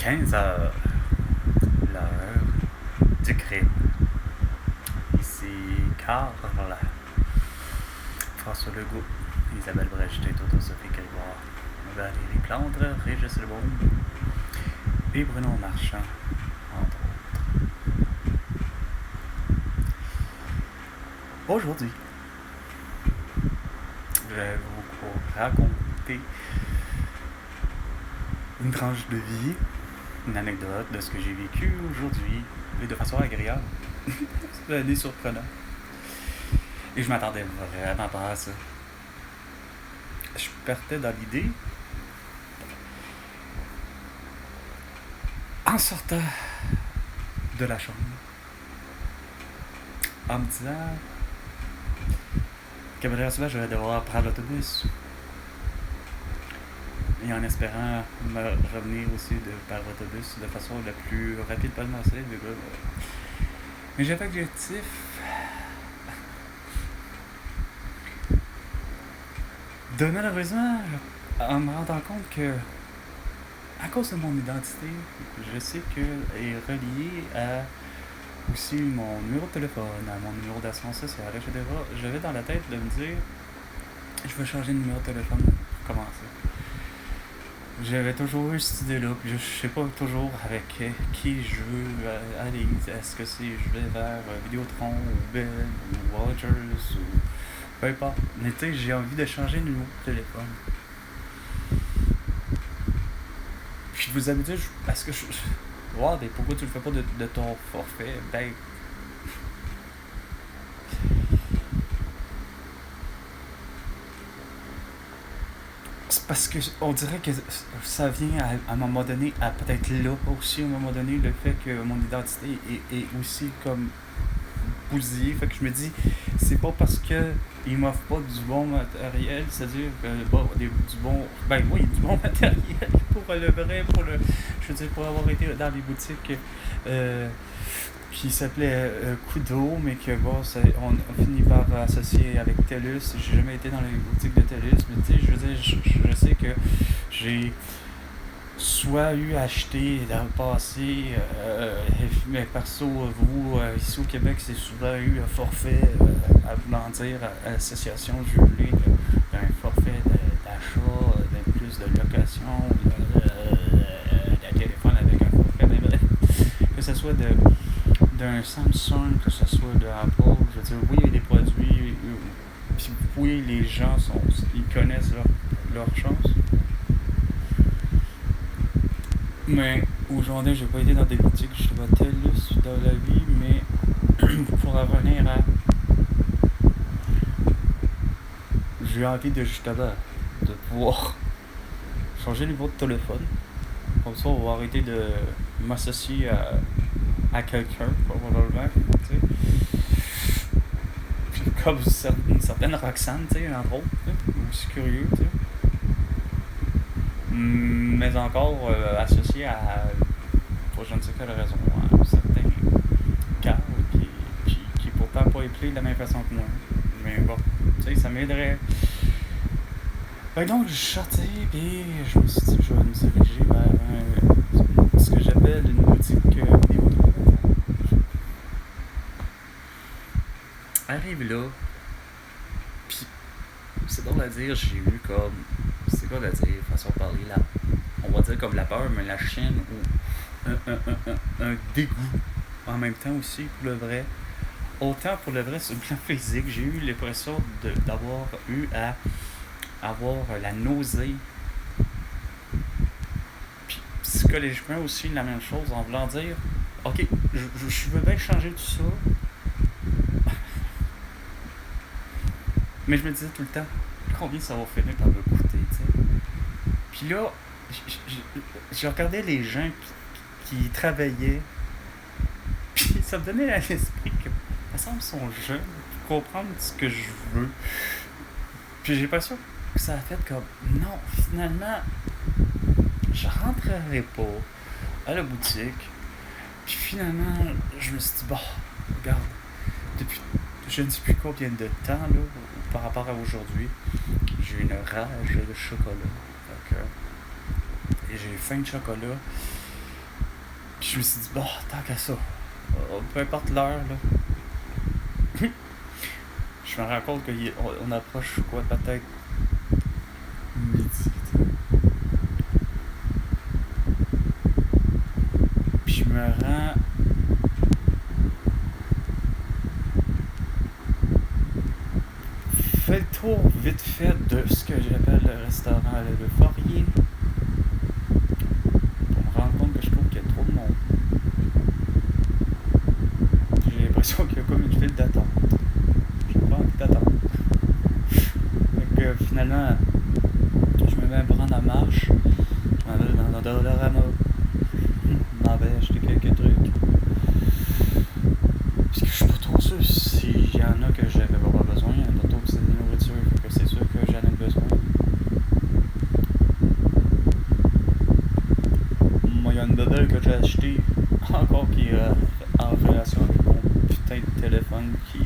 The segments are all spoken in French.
15 heures, l'heure du crime. Ici Carl, François Legault, Isabelle Brechetet, Toto-Sophie Grégoire, Valérie Plante, Régis Lebaume et Bruno Marchand, entre autres. Aujourd'hui, je vais vous raconter une tranche de vie, une anecdote de ce que j'ai vécu aujourd'hui, et de façon agréable. C'est surprenant. Et je m'attendais vraiment pas à ça. Je partais dans l'idée, en sortant de la chambre, en me disant que malheureusement je vais devoir prendre l'autobus. Et en espérant me revenir aussi par autobus de façon la plus rapide possible. Mais j'avais l'objectif de malheureusement, en me rendant compte que, à cause de mon identité, je sais qu'elle est reliée à aussi mon numéro de téléphone, à mon numéro d'assurance sociale, etc. J'avais dans la tête de me dire, je vais changer de numéro de téléphone pour commencer. J'avais toujours eu cette idée-là, puis je sais pas toujours avec qui je veux aller. Est-ce que je vais vers Vidéotron, ou Bell, ou Rogers, ou peu importe. Mais tu sais, j'ai envie de changer de numéro de téléphone. Puis vous avez dit, est-ce que wow, mais pourquoi tu le fais pas de ton forfait? Ben, c'est parce que on dirait que ça vient à un moment donné, à peut-être là aussi, à un moment donné, le fait que mon identité est aussi comme bousillée. Fait que je me dis, c'est pas parce que ils m'offrent pas du bon matériel, c'est-à-dire du bon matériel pour le vrai, je veux dire, pour avoir été dans les boutiques qui s'appelait Kudo, mais que bon, on a fini par associer avec TELUS. J'ai jamais été dans les boutiques de TELUS, mais tu sais, je veux dire, je sais que j'ai soit eu acheté dans le passé, mais perso, vous, ici au Québec, c'est souvent eu un forfait, à vouloir dire, à l'association jumelée d'un forfait d'achat, d'un plus de location, d'un téléphone avec un forfait, mais bref, que ce soit d'un Samsung, que ce soit de Apple, je veux dire, oui, il y a des produits, puis oui, les gens ils connaissent leur chance. Mais aujourd'hui, j'ai pas été dans des boutiques, je vois TELUS dans la vie, mais pour revenir à. J'ai envie de justement de pouvoir changer le numéro de téléphone. Comme ça, on va arrêter de m'associer à quelqu'un, probablement. Puis comme une certaine Roxane, tu sais, entre autres, aussi curieux, tu sais. Mais encore associé à, pour je ne sais quelle raison, à un certain Carl qui pourtant pas éplé de la même façon que moi. Mais bon, tu sais, ça m'aiderait. Donc, je suis sorti, puis je me suis dit que je vais me diriger vers ce que j'appelle une boutique Vidéotron. Arrive là, puis c'est drôle à dire, j'ai eu comme. C'est quoi à dire, façon de parler là? On va dire comme la peur, mais la chienne ou un dégoût en même temps aussi pour le vrai. Autant pour le vrai sur le plan physique, j'ai eu l'impression d'avoir eu à avoir la nausée. Puis psychologiquement aussi la même chose, en voulant dire, ok, je veux bien changer tout ça. Mais je me disais tout le temps, combien ça va finir par me coûter, tu sais. Puis là, je regardais les gens qui travaillaient, puis ça me donnait à l'esprit que, il me semble, ils sont jeunes pour comprendre ce que je veux. Puis j'ai l'impression que ça a fait comme, non, finalement, je rentrerai pas à la boutique. Puis finalement, je me suis dit, bon, regarde, depuis je ne sais plus combien de temps, là, par rapport à aujourd'hui, j'ai une rage de chocolat. Et j'ai faim de chocolat. Je me suis dit, bon, tant qu'à ça, peu importe l'heure, là, je me rends compte qu'on approche, quoi, peut-être midi. Puis je me rends. Fais le tour vite fait de ce que j'appelle le restaurant Le Fourier. Pour me rendre compte que je trouve qu'il y a trop de monde. J'ai l'impression qu'il y a comme une file d'attente. J'ai pas envie d'attendre. Donc finalement, je me mets à prendre la marche. Je m'en vais dans Dollarama. Je m'en vais acheter quelques trucs. Parce que je suis pas trop sûr s'il y en a que j'avais pas besoin. D'autres c'est de la nourriture. Fait que c'est sûr que j'en ai besoin. Moi, il y a une bebelle que j'ai achetée. Encore qui est en relation avec mon putain de téléphone qui.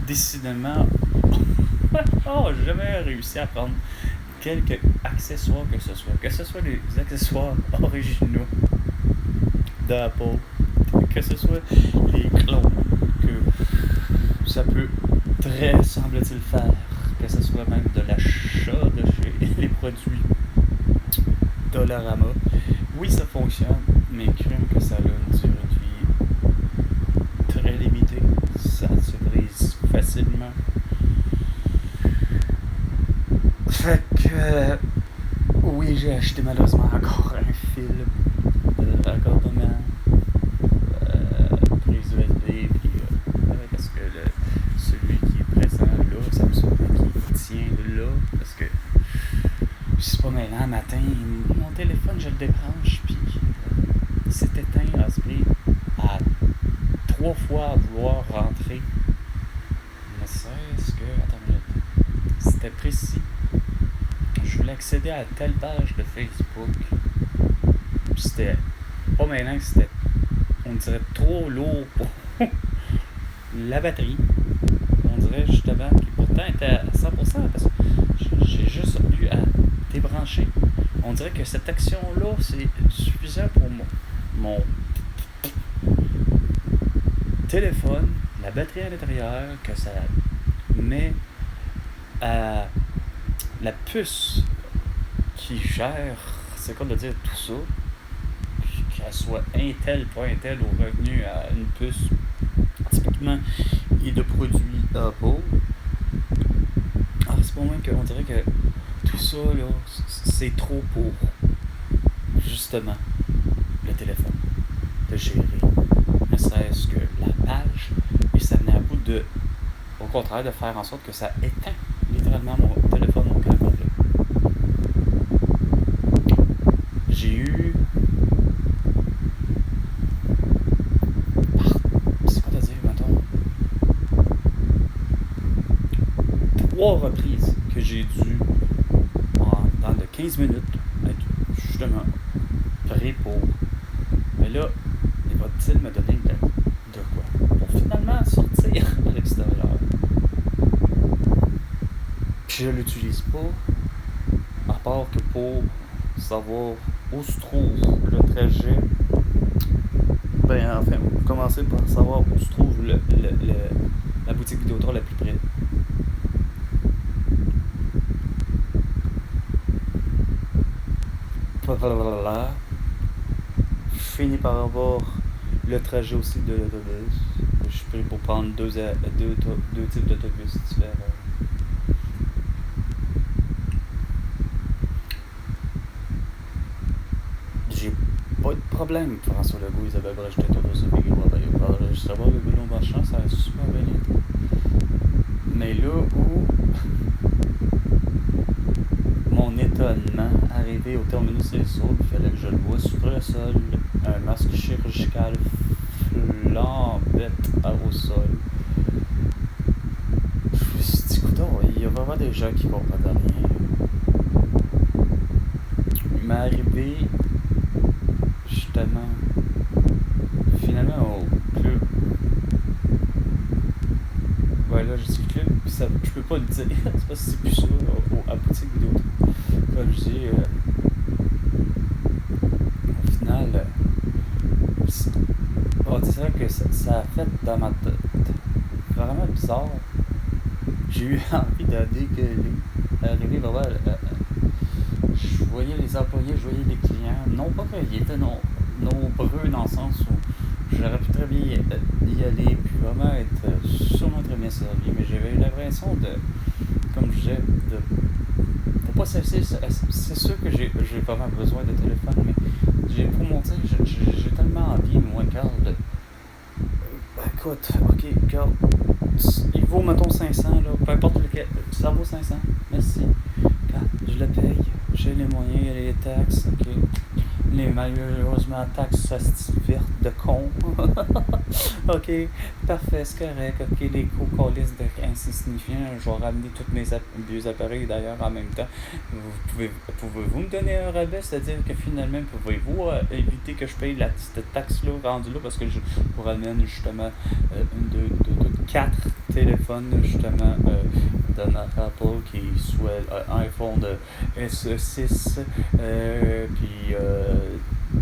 Décidément. Oh, j'ai jamais réussi à prendre quelques accessoires que ce soit. Que ce soit les accessoires originaux d'Apple, que ce soit les clones, que ça peut très, semble-t-il, faire, que ce soit même de l'achat de chez les produits Dollarama. Oui, ça fonctionne, mais crime que ça a une durée de vie très limitée. Ça se brise facilement. Fait que oui, j'ai acheté malheureusement encore un fil de raccordement, prise USB, puis parce que celui qui est présent là, ça me semble qu'il tient là, parce que je sais pas, maintenant, matin, mon téléphone, je le débranche, puis il s'est éteint à ce prix à 3 fois à vouloir rentrer. Ne serait-ce que, attends une minute, c'était précis. Je voulais accéder à telle page de Facebook. Puis c'était pas maintenant que c'était, on dirait, trop lourd pour la batterie. On dirait justement qu'il pourtant était à 100% parce que j'ai juste eu à débrancher. On dirait que cette action-là, c'est suffisant pour mon téléphone, la batterie à l'intérieur, que ça met à la puce qui gère, c'est quoi de dire tout ça, qu'elle soit Intel, pas Intel, ou revenu à une puce typiquement et de produits Apple. Alors c'est pas moins qu'on dirait que tout ça là, c'est trop pour justement le téléphone de gérer, ne serait-ce que la page, et ça venait à bout de, au contraire, de faire en sorte que ça éteint littéralement mon téléphone au cas complet. J'ai eu c'est quoi de dire, mettons, 3 reprises que j'ai dû dans de 15 minutes être justement prêt pour, mais là il va-t-il me donner de quoi pour finalement sortir à l'extérieur. Puis je l'utilise pas, à part que pour savoir où se trouve le trajet. Ben enfin, commencer par savoir où se trouve la boutique Vidéotron la plus près. Je finis par avoir le trajet aussi de l'autobus. Je suis pris pour prendre deux types d'autobus différents. J'ai pas de problème, François Legault, Isabelle Brechetet, Sophie Guérois, l'enregistrement, le boulot marchand, ça a super bien été. Mais là où mon étonnement, arrivé au terminus des sauts, il fallait que je le voie sur le sol, un masque chirurgical flambette au sol. Je me suis dit, écoute, il y a vraiment des gens qui comprennent rien. Il m'est arrivé justement finalement au club. Ouais, là je dis club, ça, je peux pas le dire, c'est parce que c'est plus ça, à boutique vidéo. Comme je dis, au final, dirait que ça a fait dans ma tête vraiment bizarre. J'ai eu envie de dégueuler, arriver vraiment je voyais les employés, je voyais les clients, non pas qu'ils étaient nombreux dans le sens où j'aurais pu très bien y aller, puis vraiment être sûrement très bien servi, mais j'avais eu l'impression de, comme je disais, de faut pas cesser, c'est sûr que j'ai vraiment besoin de téléphone, mais pour monter, j'ai tellement envie, moi, Carl, de. Écoute, ok, Carl, il vaut, mettons, 500, là, peu importe lequel, ça vaut 500, merci. Carl, je le paye, j'ai les moyens, il y a les taxes, ok. Malheureusement, taxes verte de con. Ok, parfait, c'est correct. Ok, les co-callistes insignifiants, je vais ramener tous mes vieux appareils d'ailleurs en même temps. Pouvez-vous me donner un rabais, c'est-à-dire que finalement, pouvez-vous éviter que je paye cette taxe-là rendue là parce que je vous ramène justement quatre téléphones justement de marque Apple qui soit iPhone de SE6 puis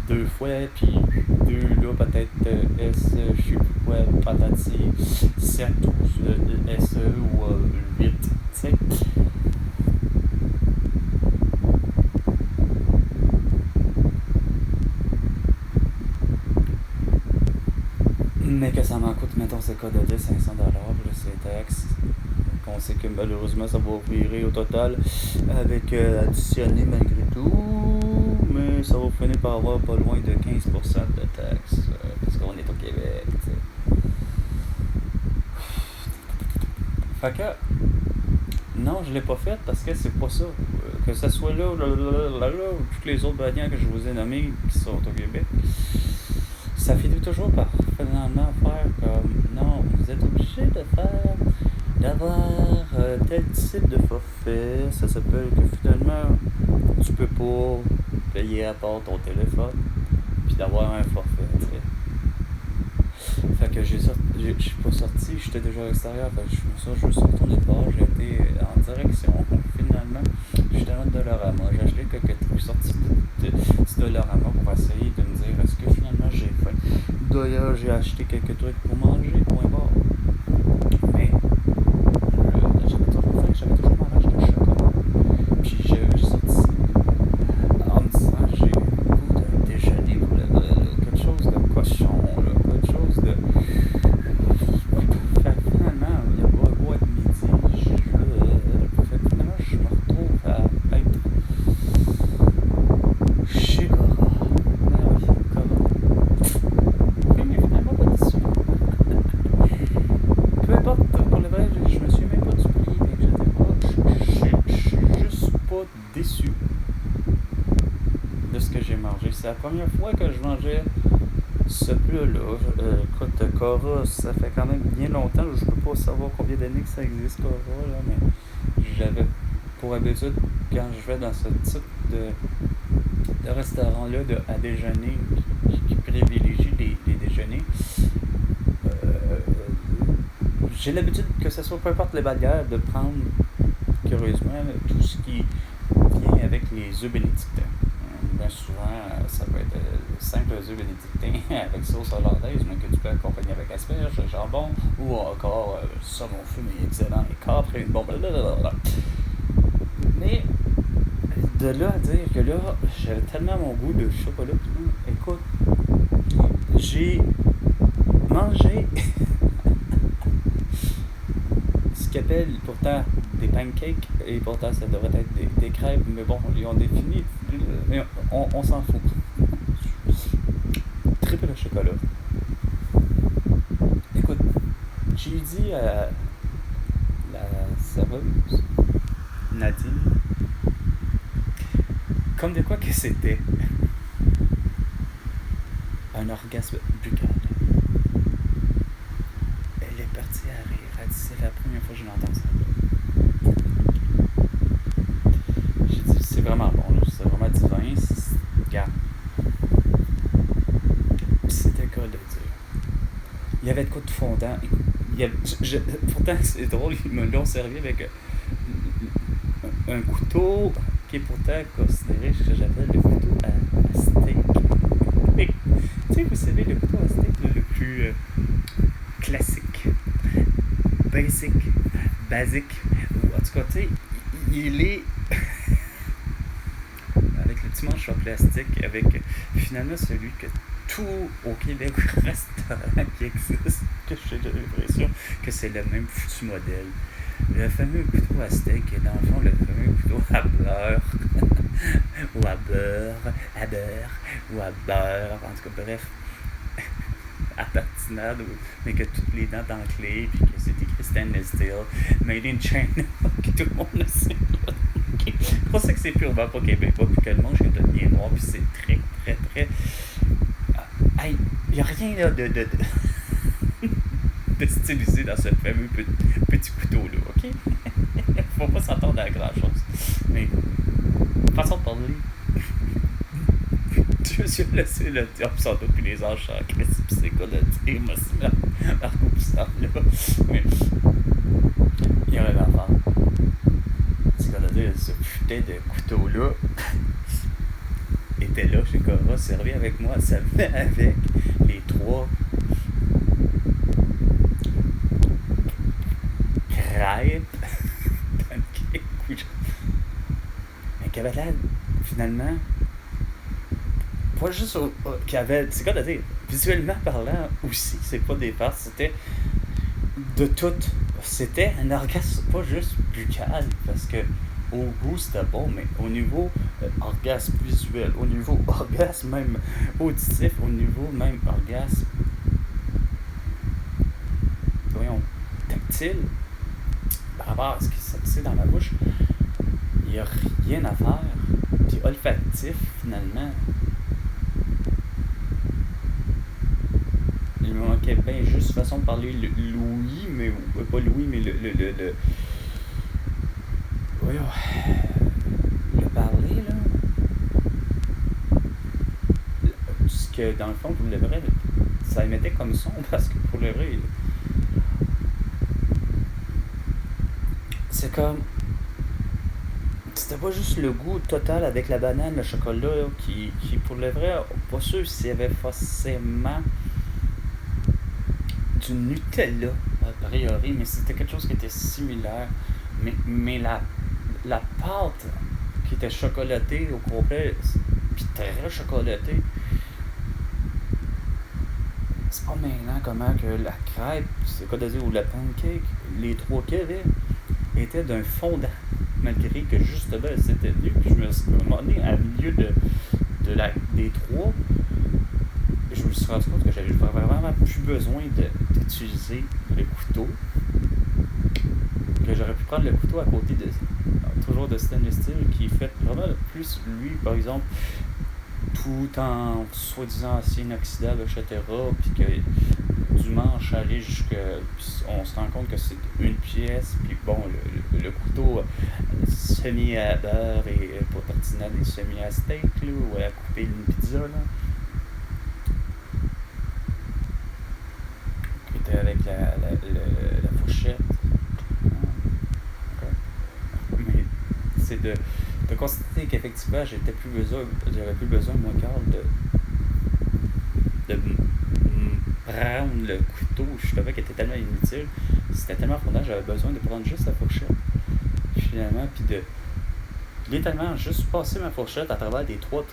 deux fois puis deux là peut-être S je sais plus quoi patati 7 ou SE ou 8 tu sais. Mais que ça m'en coûte, mettons, c'est quoi de 500$ plus les taxes. On sait que malheureusement ça va virer au total avec additionné malgré tout, mais ça va finir par avoir pas loin de 15% de taxes parce qu'on est au Québec. T'sais. Fait que non, je l'ai pas fait parce que c'est pas ça. Que ça soit là, ou toutes les autres bannières que je vous ai nommées qui sont au Québec, ça finit toujours par finalement faire comme non, vous êtes obligé d'avoir tel type de forfait. Ça s'appelle que finalement tu peux pas payer à part ton téléphone puis d'avoir un forfait. Fait que je suis pas sorti, j'étais déjà à l'extérieur, fait que je me suis juste retourné dehors, j'ai été en direction finalement, j'étais dans le Dollarama, j'ai acheté quelques trucs sortis du Dollarama pour essayer de me dire est-ce que finalement j'ai faim. D'ailleurs j'ai acheté quelques trucs pour manger, point barre. Mais j'avais toujours ma rage de chocolat. Puis j'ai sorti en me disant j'ai le goût de déjeuner pour quelque chose de cochon, là, quelque chose de. Fait que finalement, il y a beau être midi, fait que finalement je me retrouve à être chez Cora. Ah oui, Cora. Mais finalement pas déçu. Peu importe, pour le vrai, je me suis même pas du prix, etc. Je suis juste pas déçu de ce que j'ai mangé. C'est la première fois que je mangeais ce plat-là. Écoute, Cora, ça fait quand même bien longtemps. Je peux pas savoir combien d'années que ça existe, Cora, là, mais j'avais pour habitude, quand je vais dans ce type de restaurant-là à déjeuner qui privilégie les déjeuners, j'ai l'habitude que ce soit peu importe les bannières de prendre curieusement tout ce qui vient avec les œufs bénédictins. Bien souvent, ça peut être simple œufs bénédictins avec sauce hollandaise, mais que tu peux accompagner avec asperges, jambon ou encore saumon fumé excellent et capre et bon blablabla. Mais de là à dire que là, j'avais tellement mon goût de chocolat, écoute, j'ai mangé ce qu'ils appellent pourtant des pancakes, et pourtant ça devrait être des crêpes, mais bon, ils ont défini, mais on s'en fout. Triple le chocolat. Écoute, j'ai dit à la serveuse, Nadine, comme de quoi que c'était un orgasme buccal. Elle est partie à rire. Elle dit c'est la première fois que je l'entends ça. J'ai dit c'est vraiment bon, là. C'est vraiment divin. Regarde. C'était quoi de dire. Il y avait de quoi de fondant. Pourtant c'est drôle, ils me l'ont servi avec un couteau qui est pourtant considéré ce que j'appelle le couteau à steak. Tu sais, vous savez, le couteau à steak, le plus classique, basique, ou en tout cas, tu sais, il est avec le petit manche en plastique, avec finalement celui que tout au Québec restaurant qui existe, que j'ai l'impression que c'est le même foutu modèle. Le fameux couteau à steak et dans le fond le fameux couteau à beurre ou à beurre ou à beurre, en tout cas bref, à tartinade, mais que toutes les dents enclées, puis que c'est écrit stainless steel, made in China, que tout le monde le sait. C'est pour ça que c'est purement pas québécois, puis que le monde est devenu noir, puis c'est très. Hey, y a rien là de stylisé dans ce fameux petit couteau-là, ok? Faut pas s'attendre à grand-chose. Mais, façon de parler, je suis laissé le diable sans doute, puis les anges en Christ, pis c'est quoi le dire, moi, c'est Marco Poussard, là. Mais, il y aurait l'enfant. C'est qu'on a dit, ce putain de couteau-là était là chez Cora, servi avec moi, ça venait avec les 3 crêpes, pancakes, mais qui avait l'air, finalement, pas juste qui avait, c'est quoi de dire, visuellement parlant aussi, c'est pas des farces, c'était de tout. C'était un orgasme pas juste buccal, parce que au goût c'était bon, mais au niveau orgasme visuel, au niveau orgasme même auditif, au niveau même orgasme, voyons, tactile, par rapport à ce qui s'est dans ma bouche, il n'y a rien à faire. Puis olfactif, finalement, il me manquait bien juste façon de parler Louis, mais pas Louis, mais le voyons, le parler, là. Ce que, dans le fond, pour le vrai, ça émettait comme son, parce que pour le vrai, c'est comme. C'était pas juste le goût total avec la banane, le chocolat, là, qui pour le vrai, pas sûr s'il y avait forcément du Nutella, a priori, mais c'était quelque chose qui était similaire. Mais la pâte qui était chocolatée au complet, puis très chocolatée, c'est pas maintenant comment que la crêpe, c'est quoi de dire, ou la pancake, les 3 qu'il y avait, étaient d'un fondant, malgré que justement c'était venu, puis je me suis demandé à milieu des 3, je me suis rendu compte que j'avais vraiment plus besoin d'utiliser le couteau, que j'aurais pu prendre le couteau à côté toujours de stainless steel, qui fait vraiment plus lui, par exemple, tout en soi-disant assez inoxydable, etc., puis que du manche aller jusqu'à. On se rend compte que c'est une pièce, puis bon, le couteau semi à beurre et pour tartinade et semi à steak, là, ou à couper une pizza, là. Qui était avec la fourchette. Mais c'est de constater qu'effectivement, j'avais plus besoin, moi, Carl, de prendre le couteau, justement, qui était tellement inutile. C'était tellement fondant, j'avais besoin de prendre juste la fourchette. Finalement, puis de littéralement juste passer ma fourchette à travers des trois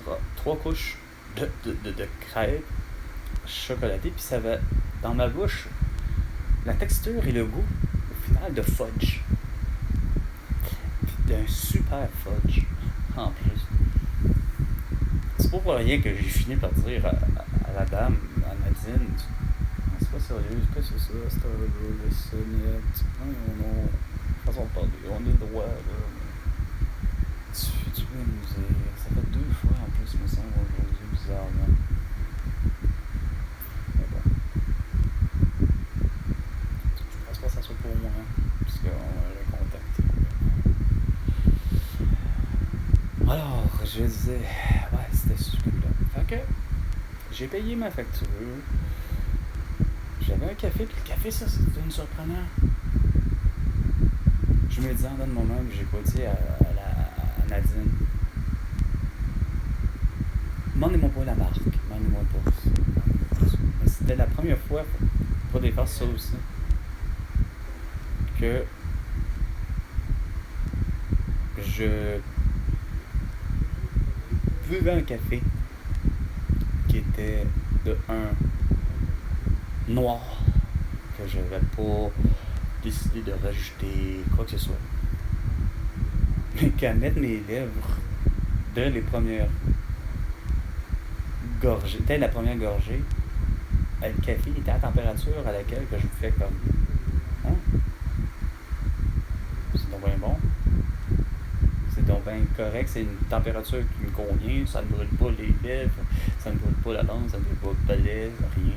couches de crêpes chocolatées, puis ça va, dans ma bouche, la texture et le goût, au final, de fudge. D'un super fudge, en plus. C'est pas pour rien que j'ai fini par dire à la dame, à Nadine, c'est pas sérieux, qu'est-ce que c'est ça, c'est un sonnette. Non, façon de parler, on est droit, là. Tu peux nous dire, ça fait 2 fois en plus, me semble, aujourd'hui, bizarrement. Mais bon. Je pense pas que ça soit pour moi, puisqu'on l'a contacté. Alors, je disais, ouais, c'était super là. Fait que, j'ai payé ma facture. J'avais un café, puis le café, ça, c'était une surprenant. Je me disais en dedans de moi-même, j'ai pas dit à Nadine, demandez-moi pas la marque, demandez-moi pas. Mais c'était la première fois, pour des faire ça aussi, que je buvais un café qui était de un noir, que je n'avais pas décidé de rajouter quoi que ce soit. Mais qu'à mettre mes lèvres dès les premières gorgées, dès la première gorgée, le café était à la température à laquelle que je me fais comme hein? C'est donc bien bon. C'est donc bien correct, c'est une température qui me convient, ça ne brûle pas les lèvres, ça ne brûle pas la langue, ça ne brûle pas le palais, rien.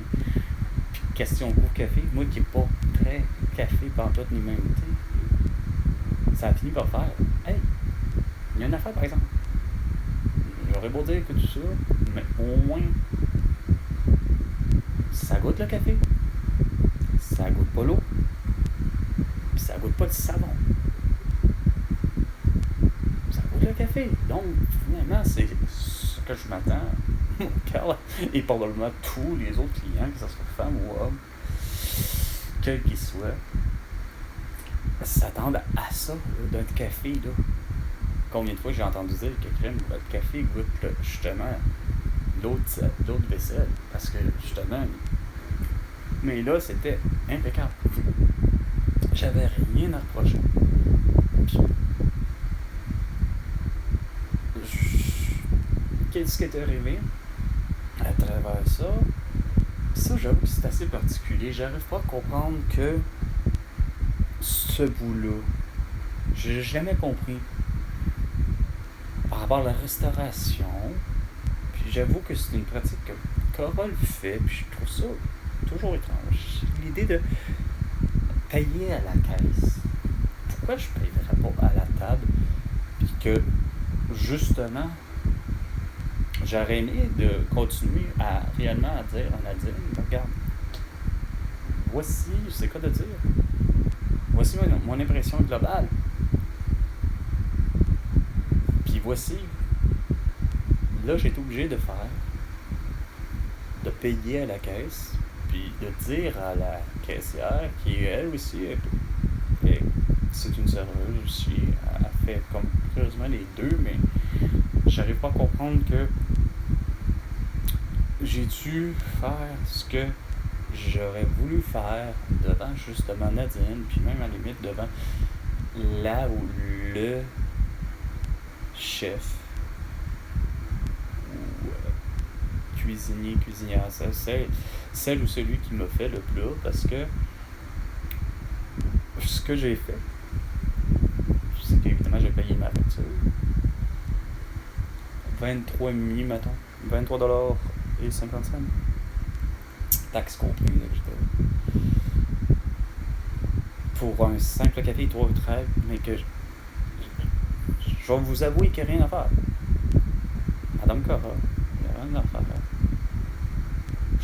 Puis question goût café, moi qui n'ai pas très café pantoute ni même thé, ça a fini par faire hey, il y a une affaire par exemple. J'aurais beau dire que tout ça, mais au moins ça goûte le café, ça goûte pas l'eau, puis ça goûte pas le savon. Ça goûte le café. Donc, finalement, c'est ce que je m'attends. Carl et probablement tous les autres clients, que ce soit femme ou homme, quel qu'il soit, s'attendent à ça, là, d'un café. Là. Combien de fois j'ai entendu dire que crème, le café goûte là, justement l'autre vaisselle. Parce que justement, mais là, c'était impeccable. J'avais rien à reprocher. Qu'est-ce qui est arrivé à travers ça? Ça, j'avoue que c'est assez particulier. J'arrive pas à comprendre que ce bout-là, j'ai jamais compris par rapport à la restauration. Puis j'avoue que c'est une pratique que Carole fait, puis je trouve ça toujours étrange. L'idée de payer à la caisse. Pourquoi je ne payerais pas à la table? Puis que, justement, j'aurais aimé de continuer à réellement à dire à Nadine, regarde, voici, c'est quoi de dire? Voici mon impression globale. Puis voici, là j'ai été obligé de payer à la caisse, puis de dire à la caissière, qui elle aussi, c'est une serveuse aussi, elle fait comme curieusement les deux, mais j'arrive pas à comprendre que j'ai dû faire ce que j'aurais voulu faire devant justement Nadine, puis même à la limite devant là où le chef ou cuisinier, cuisinière, celle ou celui qui m'a fait le plat, parce que ce que j'ai fait, c'est qu'évidemment j'ai payé ma facture. 23,5, mettons. 23$ et 50 cents. Taxes comprises, pour un simple café et 3 crêpes, mais que je vais vous avouer qu'il n'y a rien à faire. Madame Cora, il n'y a rien à faire.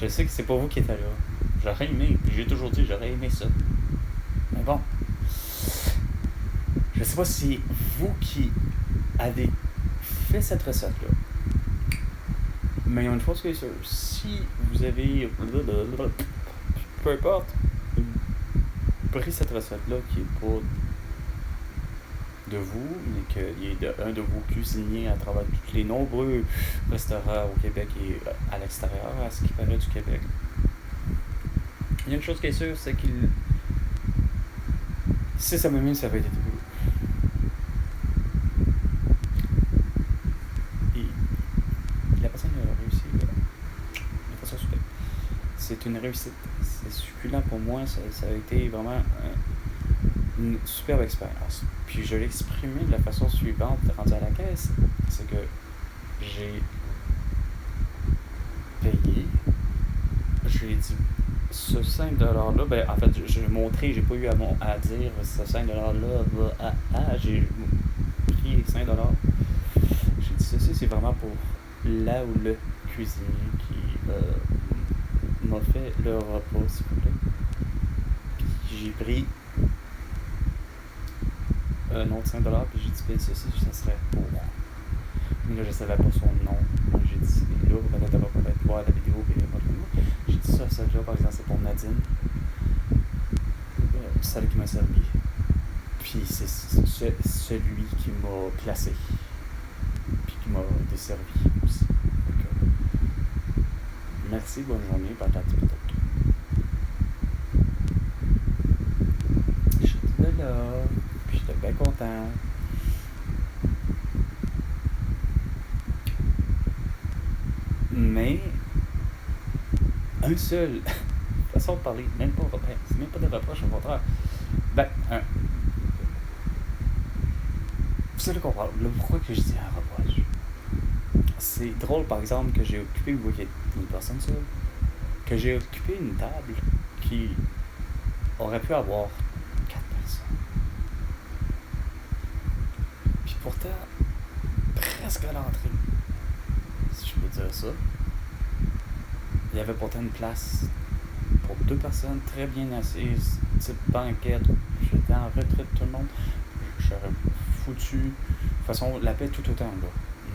Je sais que c'est pas vous qui êtes là. J'aurais aimé, puis j'ai toujours dit j'aurais aimé ça. Mais bon. Je sais pas si vous qui avez fait cette recette-là, mais il y a une chose qui est sûre, si vous avez, peu importe, pris cette recette-là qui est pas de vous, mais qu'il est d'un de vos cuisiniers à travers tous les nombreux restaurants au Québec et à l'extérieur, à ce qui paraît du Québec, il y a une chose qui est sûre, c'est qu'il... Si ça m'a mis, ça va être été vous. La personne a réussi. La façon super. C'est une réussite. C'est succulent pour moi. Ça a été vraiment une superbe expérience. Puis je l'ai exprimé de la façon suivante, rendu à la caisse. C'est que j'ai payé. J'ai dit ce 5$-là, ben en fait, j'ai montré, j'ai pas eu à dire ce 5$-là va à. J'ai pris 5$. J'ai dit ceci, c'est vraiment pour là où le cuisinier qui m'a fait le repas, s'il vous plaît. Puis j'ai pris un autre 5$, puis j'ai dit ben ceci, ça serait pour. Mais là, je savais pas son nom. Moi, j'ai dit là, peut-être voir la vidéo, puis j'ai dit Ça, celle-là, par exemple, c'est pour Nadine. Celle qui m'a servi. Puis c'est celui qui m'a placé. Puis qui m'a desservi aussi. Donc, merci, bonne journée, patate peut-être. J'étais là, puis j'étais bien content. Mais, un seul, façon de parler, même pas, c'est même pas de reproche, au contraire. Vous savez comprendre, pourquoi que je dis un reproche. C'est drôle, par exemple, que j'ai occupé, vous voyez, une personne seule, que j'ai occupé une table qui aurait pu avoir 4 personnes. Puis pourtant, presque à l'entrée, si je peux dire ça, il y avait pourtant une place pour 2 personnes très bien assises, type banquette. J'étais en retraite, tout le monde. J'aurais foutu, de toute façon, la paix tout autant là.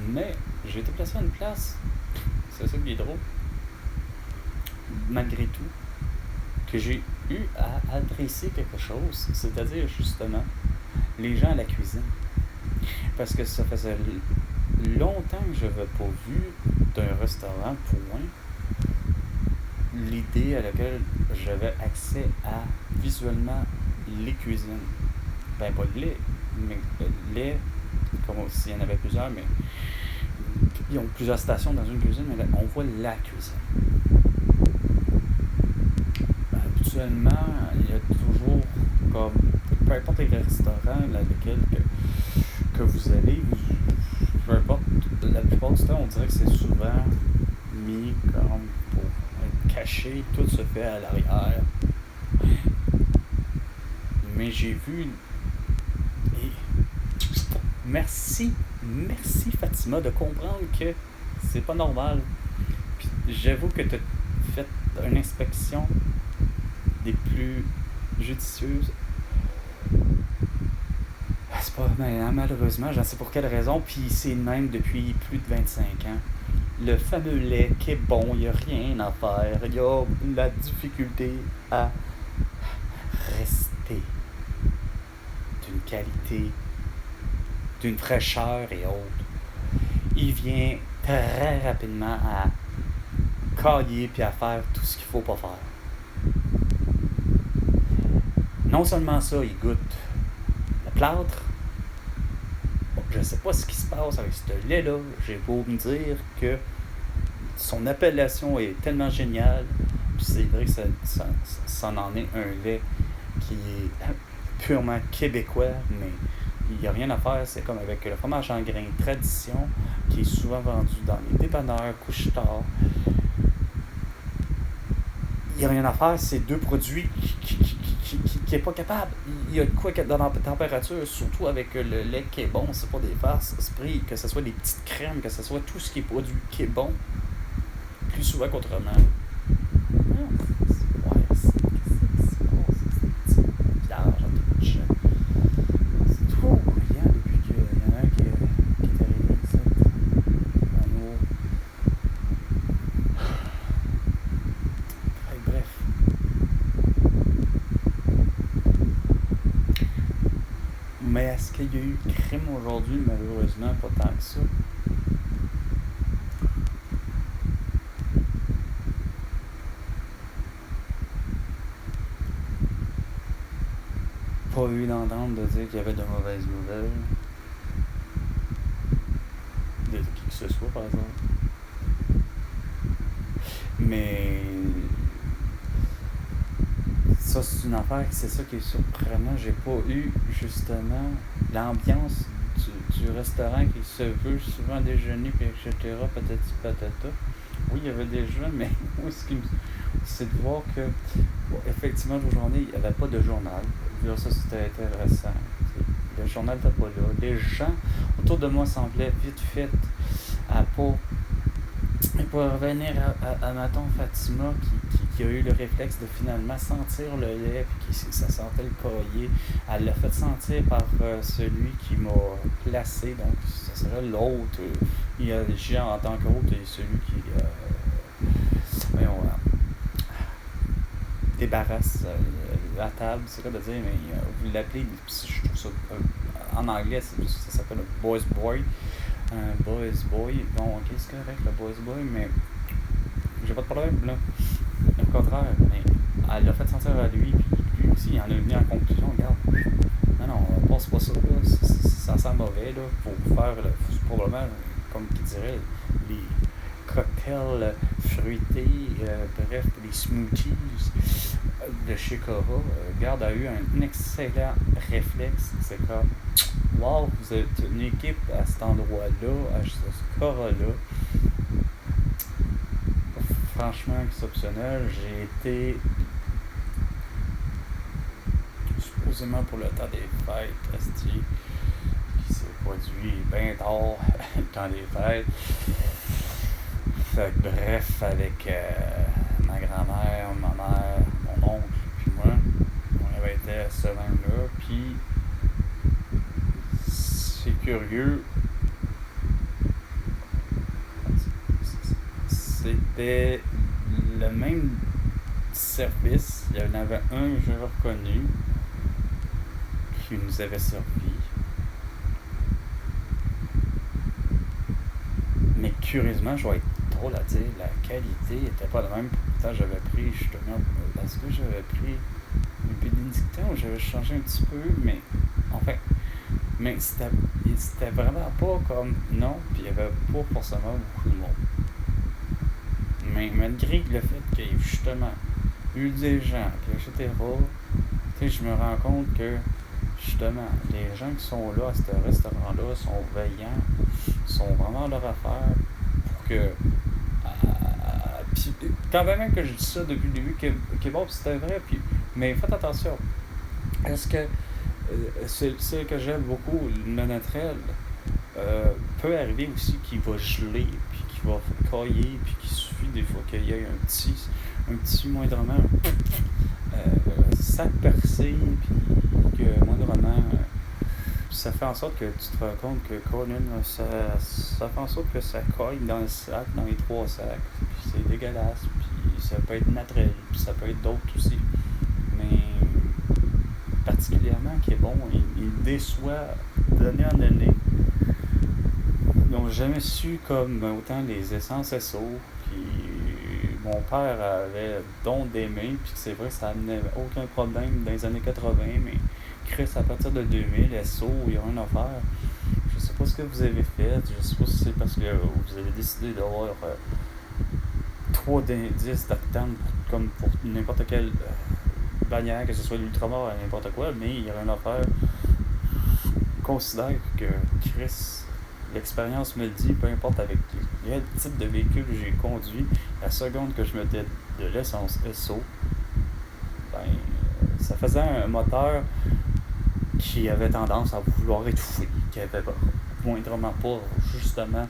Mais j'ai été placé à une place, c'est ça qui est drôle, malgré tout, que j'ai eu à adresser quelque chose, c'est-à-dire justement les gens à la cuisine. Parce que ça faisait longtemps que je n'avais pas vu d'un restaurant, point, l'idée à laquelle j'avais accès à visuellement les cuisines. Ben pas les, comme s'il y en avait plusieurs, mais ils ont plusieurs stations dans une cuisine, mais là, on voit la cuisine. Habituellement, il y a toujours, comme peu importe les restaurants dans lesquels que vous allez, peu importe, la plupart du temps, on dirait que c'est souvent mis comme pour être caché, tout se fait à l'arrière. Mais j'ai vu, et merci Fatima de comprendre que c'est pas normal. Puis j'avoue que tu as fait une inspection des plus judicieuses. C'est pas malheureusement, je ne sais pour quelle raison, puis c'est le même depuis plus de 25 ans. Le fameux lait qui est bon, il n'y a rien à faire, il y a la difficulté à rester d'une qualité, d'une fraîcheur et autres. Il vient très rapidement à cailler puis à faire tout ce qu'il faut pas faire. Non seulement ça, il goûte le plâtre. Bon, je sais pas ce qui se passe avec ce lait-là. J'ai beau me dire que son appellation est tellement géniale. Puis c'est vrai que ça en est un lait qui est purement québécois, mais il n'y a rien à faire. C'est comme avec le fromage en grains tradition qui est souvent vendu dans les dépanneurs, couche-tard. Il n'y a rien à faire. C'est deux produits qui est pas capable. Il y a de quoi dans la température, surtout avec le lait qui est bon. C'est pas des farces. Esprit, que ce soit des petites crèmes, que ce soit tout ce qui est produit qui est bon. Plus souvent qu'autrement. Mais est-ce qu'il y a eu crime aujourd'hui? Malheureusement, pas tant que ça. Pas eu d'entente de dire qu'il y avait de mauvaises nouvelles. De qui que ce soit, par exemple. Mais ça, c'est une affaire, c'est ça qui est surprenant. J'ai pas eu, justement, l'ambiance du restaurant qui se veut souvent déjeuner, puis etc., patati patata. Oui, il y avait des gens, mais moi, c'est de voir que, bon, effectivement, aujourd'hui, il n'y avait pas de journal. Ça, c'était intéressant. Le journal n'était pas là. Les gens autour de moi semblaient vite fait à pas. Et pour revenir à ma tante Fatima qui a eu le réflexe de finalement sentir le lait puis ça sentait le cahier, elle l'a fait sentir par celui qui m'a placé, donc ce serait l'autre. Il y a Jean en tant qu'autre et celui qui débarrasse la table, c'est quoi de dire, mais vous l'appelez, je trouve ça, en anglais, ça s'appelle un boys boy. Un boys boy, bon, ok, c'est correct, le boys boy, mais j'ai pas de problème, là. Au contraire, mais elle l'a fait sentir à lui, puis lui aussi, il en est venu en conclusion, regarde, non, on passe pas ça, là, ça sent mauvais, là, pour faire, probablement, comme qui dirait, les cocktails fruités, bref, les smoothies de chez Cora. Garde a eu un excellent réflexe, c'est comme, wow, vous êtes une équipe à cet endroit-là, à ce Cora-là, franchement exceptionnel. J'ai été supposément pour le temps des fêtes, esti, qui s'est produit bien tard, le temps des fêtes. Fait que bref, avec ma grand-mère, ma mère, mon oncle, puis moi, on avait été à ce même-là, puis c'est curieux, c'était le même service, il y en avait un que j'ai reconnu, qui nous avait servi. Mais curieusement, je vais être drôle à dire, la qualité était pas la même. Pourtant, j'avais pris justement. Est-ce que j'avais pris un bénédictin ou j'avais changé un petit peu, mais enfin. Mais c'était vraiment pas comme. Non, puis il y avait pas forcément beaucoup de monde. Mais malgré le fait qu'il y ait justement eu des gens, etc., je me rends compte que justement, les gens qui sont là à ce restaurant-là sont veillants, sont vraiment à leur affaire pour que. Puis, quand même que je dis ça depuis le début, que bon, c'était vrai, puis, mais faites attention. Est-ce que c'est que j'aime beaucoup, le naturel, peut arriver aussi qu'il va geler, puis qu'il va cailler, puis qu'il suffit des fois qu'il y ait un petit moindrement sac percé, puis que moindrement ça fait en sorte que tu te rends compte que Conan, ça fait en sorte que ça coille dans le sac, dans les 3 sacs, puis c'est dégueulasse, puis ça peut être naturel, puis ça peut être d'autres aussi, mais particulièrement qui est bon, il déçoit d'année en année. Ils n'ont jamais su comme autant les essences SO, puis mon père avait don d'aimer, puis c'est vrai que ça amenait aucun problème dans les années 80, mais Chris, à partir de 2000, SO, il n'y a rien à faire. Je sais pas ce que vous avez fait, je sais pas si c'est parce que vous avez décidé d'avoir 3 indices d'octane comme pour n'importe quelle bannière, que ce soit l'ultramar à n'importe quoi, mais il n'y a rien à faire. Je considère que Chris, l'expérience me le dit, peu importe avec quel type de véhicule j'ai conduit, la seconde que je mettais de l'essence SO, ben, ça faisait un moteur qui avait tendance à vouloir étouffer, qui avait moindrement pas justement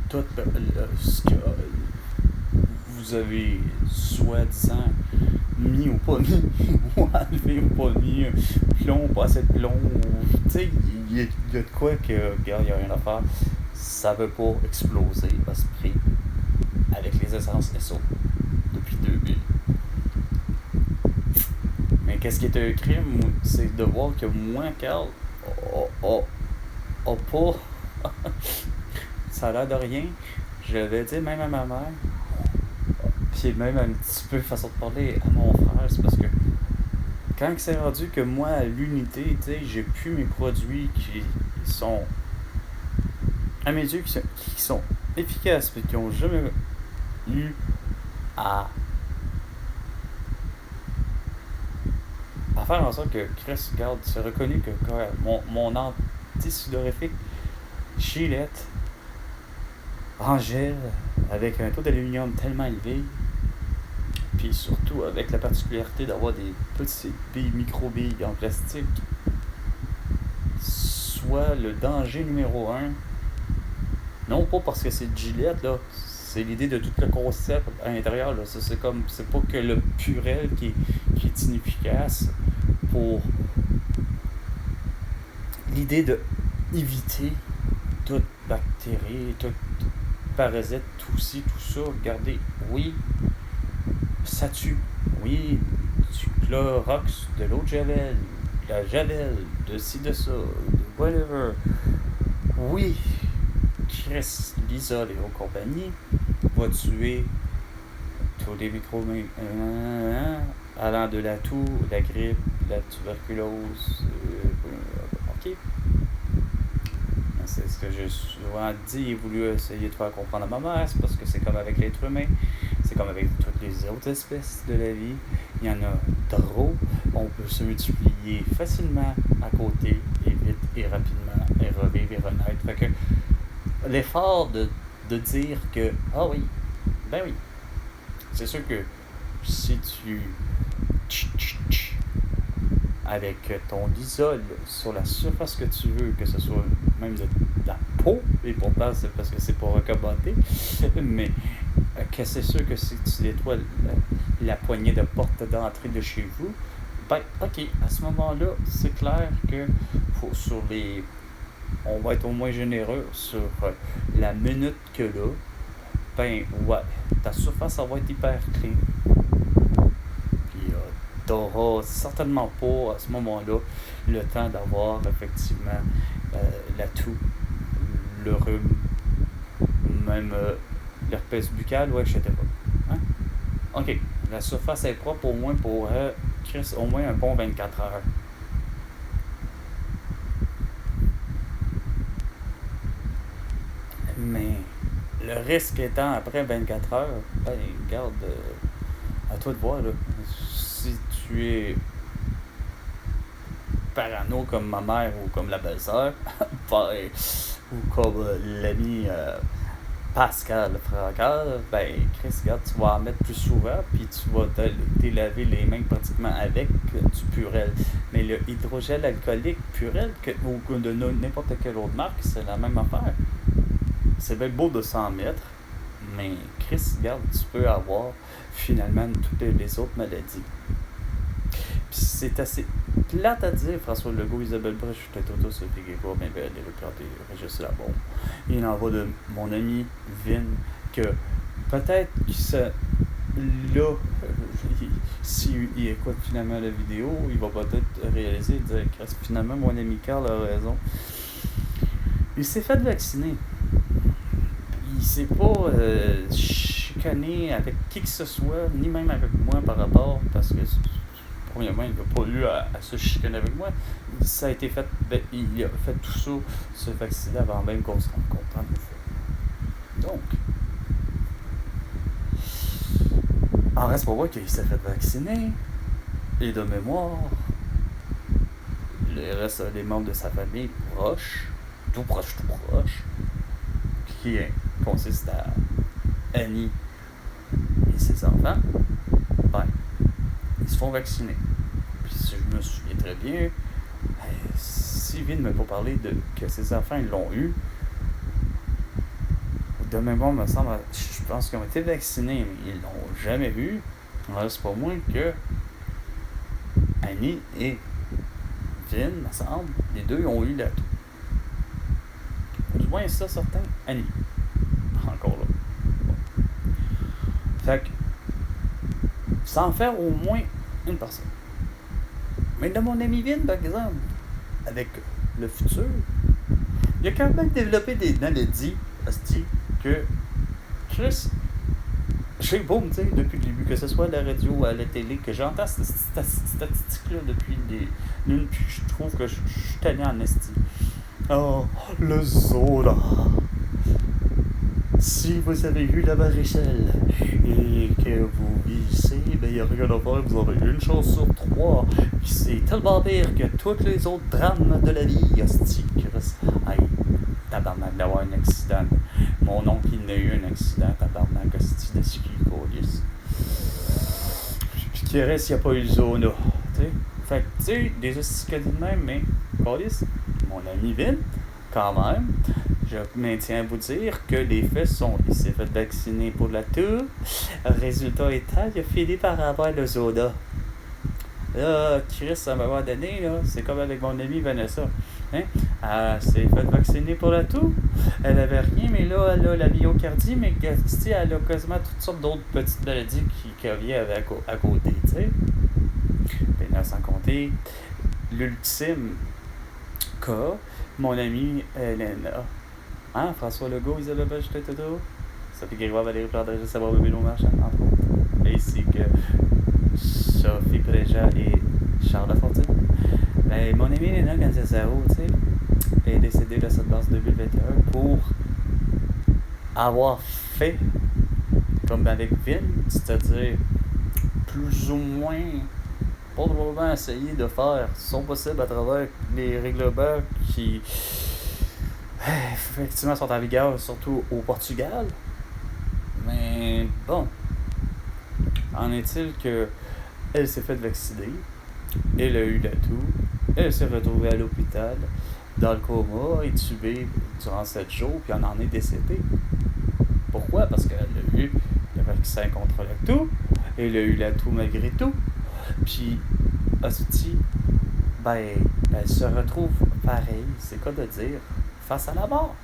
tout ce que vous avez soi-disant mis ou pas mis, ou enlevé ou pas mis, plomb, pas assez de plomb, tu sais, il y a de quoi que, regarde, il n'y a rien à faire, ça veut pas exploser à ce prix avec les essences SO depuis 2000. Mais qu'est-ce qui est un crime, c'est de voir que moi, Carl, a pas. Ça a l'air de rien. Je l'avais dit même à ma mère, puis même un petit peu façon de parler à mon frère, c'est parce que quand c'est rendu que moi, à l'unité, tu sais, j'ai plus mes produits qui sont, à mes yeux, qui sont efficaces, mais qui ont jamais eu à faire en sorte que Chris, regarde, c'est reconnu que mon anti-sudorifique Gillette en gel avec un taux d'aluminium tellement élevé, puis surtout avec la particularité d'avoir des petites billes, micro-billes en plastique, soit le danger numéro 1, non pas parce que c'est Gillette, là, c'est l'idée de tout le concept à l'intérieur, là. Ça, c'est pas que le purel qui est inefficace pour l'idée de éviter toute bactérie, toute parasite, tout ci, tout ça. Regardez, oui, Ça tue. Oui, du Clorox, de l'eau de Javel, de la Javel, de ci, de ça, de whatever. Oui, Chris, l'isole et compagnie va tuer tous les microbes allant de la toux, la grippe, la tuberculose. Ok. C'est ce que j'ai souvent dit et voulu essayer de faire comprendre à ma mère. C'est parce que c'est comme avec l'être humain. C'est comme avec toutes les autres espèces de la vie. Il y en a trop. On peut se multiplier facilement à côté et vite et rapidement et revivre et renaître. Fait que l'effort de dire que, ah oui, ben oui, c'est sûr que si tu avec ton isole sur la surface que tu veux, que ce soit même de la peau, et pourtant c'est parce que c'est pas recommandé, mais que c'est sûr que si tu nettoies la poignée de porte d'entrée de chez vous, ben ok, à ce moment-là, c'est clair que faut sur les. On va être au moins généreux sur la minute que là, ben ouais, ta surface ça va être hyper clean. Puis t'auras certainement pas à ce moment-là le temps d'avoir effectivement la toux, le rhume, même l'herpès buccal, ouais, je sais pas. Hein? Ok, la surface est propre au moins pour Chris, au moins un bon 24 heures. Mais le risque étant après 24 heures, ben, garde, à toi de voir, là. Si tu es parano comme ma mère ou comme la belle-sœur, ben, ou comme l'ami Pascal Francal, ben, Chris, regarde, tu vas en mettre plus souvent, puis tu vas te laver les mains pratiquement avec du Purel. Mais le hydrogel alcoolique Purel, ou de n'importe quelle autre marque, c'est la même affaire. C'est bien beau de s'en mettre, mais Chris, regarde, tu peux avoir finalement toutes les autres maladies. Puis c'est assez plate à dire, François Legault, Isabelle Brèche, je suis peut-être sur les gars, mais ben, les replanter, je la bombe. Il en va de mon ami Vin, que peut-être qu'il se. Là, s'il écoute finalement la vidéo, il va peut-être réaliser et dire que finalement mon ami Carl a raison. Il s'est fait vacciner. Il s'est pas chicané avec qui que ce soit, ni même avec moi par rapport, parce que premièrement, il n'a pas eu à se chicaner avec moi. Ça a été fait, il a fait tout ça, se vacciner avant même qu'on se rende compte en effet. Donc, en reste pour moi qu'il s'est fait vacciner, et de mémoire, le reste des membres de sa famille proche, tout proche, qui consiste à Annie et ses enfants, ben, ils se font vacciner. Puis si je me souviens très bien, si Vin ne m'a pas parlé de que ses enfants ils l'ont eu, de mémoire me semble, je pense qu'ils ont été vaccinés, mais ils l'ont jamais eu. Alors c'est pas moins que Annie et Vin, me semble, les deux ont eu la toux. Du moins ça certain, Annie. Encore là. Bon. Fait que sans faire au moins une personne. Mais de mon ami Vin, par exemple, avec le futur, il a quand même développé des maladies, hostie, que Chris, j'ai beau me dire depuis le début, que ce soit à la radio, à la télé, que j'entends cette statistique-là depuis des lunes, puis je trouve que je suis tanné en esti. Oh, le Zola. Si vous avez eu la varicelle et que vous vieillissez, ben il n'y a rien à faire, vous avez une chance sur 3. Puis c'est tellement pire que tous les autres drames de la vie, hostie. Hey, tabarnak d'avoir un accident. Mon oncle, il n'a eu un accident, tabarnak, hostie de ski, colis. Puis qui reste, il n'y a pas eu le zona. T'sais? Fait que, tu sais, des hosties de même, mais, colis, mon ami Vin, quand même. Je maintiens à vous dire que les faits sont, il s'est fait vacciner pour la toux. Résultat étant, il a fini par avoir le Zoda. Là, Chris, à un moment donné, là, c'est comme avec mon ami Vanessa. Hein? Elle s'est fait vacciner pour la toux. Elle avait rien, mais là, elle a la myocardie, mais elle a quasiment toutes sortes d'autres petites maladies qui viennent à côté, tu sais. Ben, sans compter l'ultime cas, mon ami Elena. Hein, François Legault, Isabelle Belge, Toto, Sophie Grégoire, Valérie Plante, Savoir Bébé Marchand, entre autres. Ainsi que Sophie Préja et Charles Lafontaine. Ben, mon ami Elena Ganzazao, tu sais, est décédée le 7 mars 2021 pour avoir fait, comme avec Vin, c'est-à-dire plus ou moins, probablement essayer de faire son possible à travers les règlements qui, effectivement, sont en vigueur, surtout au Portugal. Mais bon, en est-il que elle s'est fait vacciner, elle a eu la toux, elle s'est retrouvée à l'hôpital, dans le coma, intubée durant 7 jours, puis elle en est décédée. Pourquoi? Parce qu'elle a eu le vaccin contre la toux, elle a eu la toux malgré tout, puis hostie, ben, elle se retrouve pareil, c'est quoi de dire, face à la mort.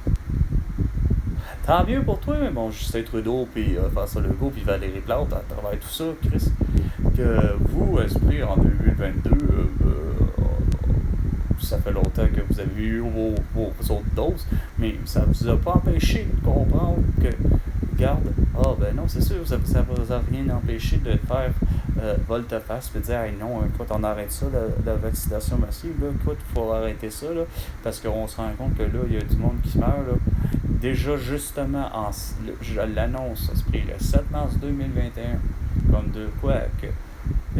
Tant mieux pour toi, mon Justin Trudeau, puis François Legault, puis Valérie Plante, à travers tout ça, Chris, que vous, esprit, en 2022, ça fait longtemps que vous avez eu vos autres doses, mais ça ne vous a pas empêché de comprendre que, regarde, ben non, c'est sûr, ça vous a rien empêché de faire volte-face, puis de dire, hey, non, écoute, on arrête ça, la vaccination massive, là, écoute, il faut arrêter ça, là, parce qu'on se rend compte que là, il y a du monde qui meurt, là. Déjà, justement, je l'annonce, le 7 mars 2021, comme de quoi que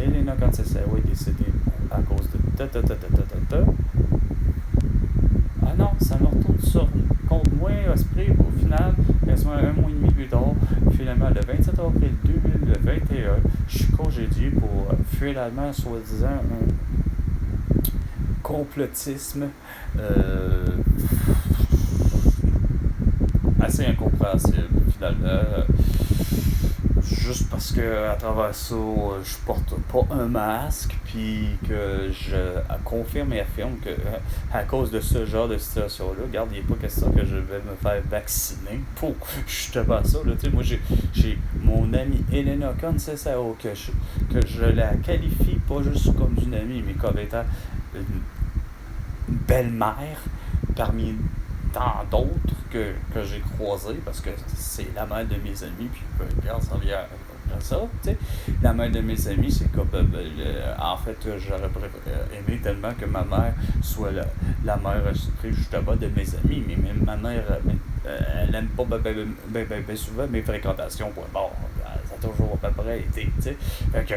Elena Contessero est décédée à cause de Ah non, ça me retourne contre moi, esprit, au final, quasiment un mois et demi plus tard, finalement, le 27 avril 2021, je suis congédié pour finalement, soi-disant, un complotisme assez incompréhensible, finalement. Juste parce que à travers ça, je porte pas un masque, puis que je confirme et affirme que à cause de ce genre de situation-là, regarde, il n'est pas question que je vais me faire vacciner pour justement ça. Là, moi, j'ai mon amie Elena Contessero, que je la qualifie pas juste comme une amie, mais comme étant une belle-mère parmi tant d'autres que j'ai croisés, parce que c'est la mère de mes amis, puis regarde, ça vient à ça, tu sais. La mère de mes amis, c'est comme, en fait, j'aurais aimé tellement que ma mère soit la mère justement de mes amis, mais même ma mère, elle aime pas ben souvent mes fréquentations, quoi. Bon, ça a toujours à peu près été, tu sais. Fait que,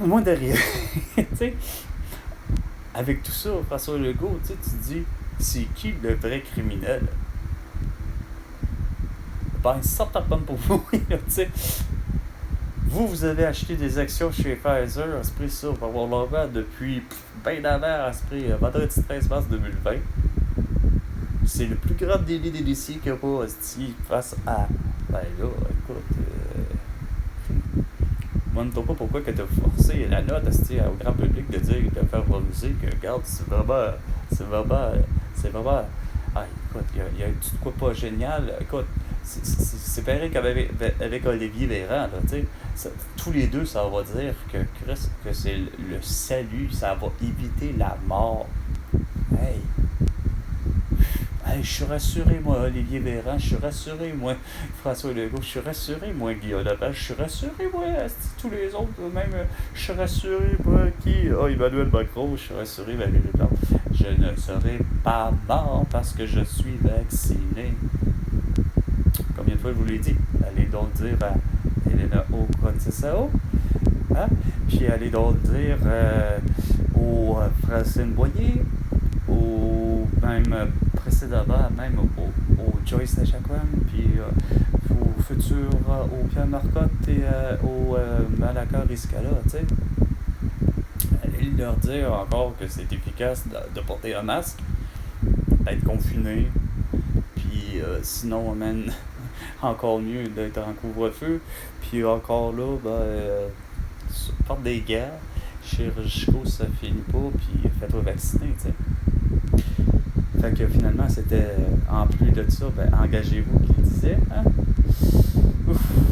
moi derrière, tu sais, avec tout ça, François Legault, tu dis, c'est qui le vrai criminel? Ben, certainement pour vous, tu sais. Vous avez acheté des actions chez Pfizer, à ce prix ça, pour avoir l'envers depuis bien avant, à ce prix, vendredi 13 mars 2020. C'est le plus grand délit d'élicier qu'il n'y a pas, face à. Ben là, écoute. Moi, ne sais pas pourquoi que tu as forcé la note au grand public de dire, de faire refuser que, regarde, c'est vraiment. Ah, écoute, il y a un petit quoi pas génial. Écoute, c'est pareil qu'avec Olivier Véran, là, tu sais. Tous les deux, ça va dire que c'est le salut, ça va éviter la mort. Hey! Hey, je suis rassuré, moi, Olivier Véran, je suis rassuré, moi, François Legault, je suis rassuré, moi, Guillaume Lepage, je suis rassuré, moi, tous les autres, même, je suis rassuré, moi, Emmanuel Macron, je suis rassuré, Valérie Plante. Je ne serai pas mort parce que je suis vacciné. Combien de fois je vous l'ai dit? Allez donc dire à Elena Contessero, hein? Puis allez donc dire au Francine Boyer, même précédemment, même au Joyce Echaquan, puis au futur, au Pierre Marcotte et au Malaka Riscala, tu sais. Allez leur dire encore que c'est efficace de porter un masque, d'être confiné, puis sinon, même encore mieux d'être en couvre-feu, puis encore là, porte des gants, chirurgicaux, ça finit pas, puis fais-toi vacciner, tu sais. Fait que finalement, c'était, en plus de ça, ben, engagez-vous, qu'il disait. Hein? Ouf.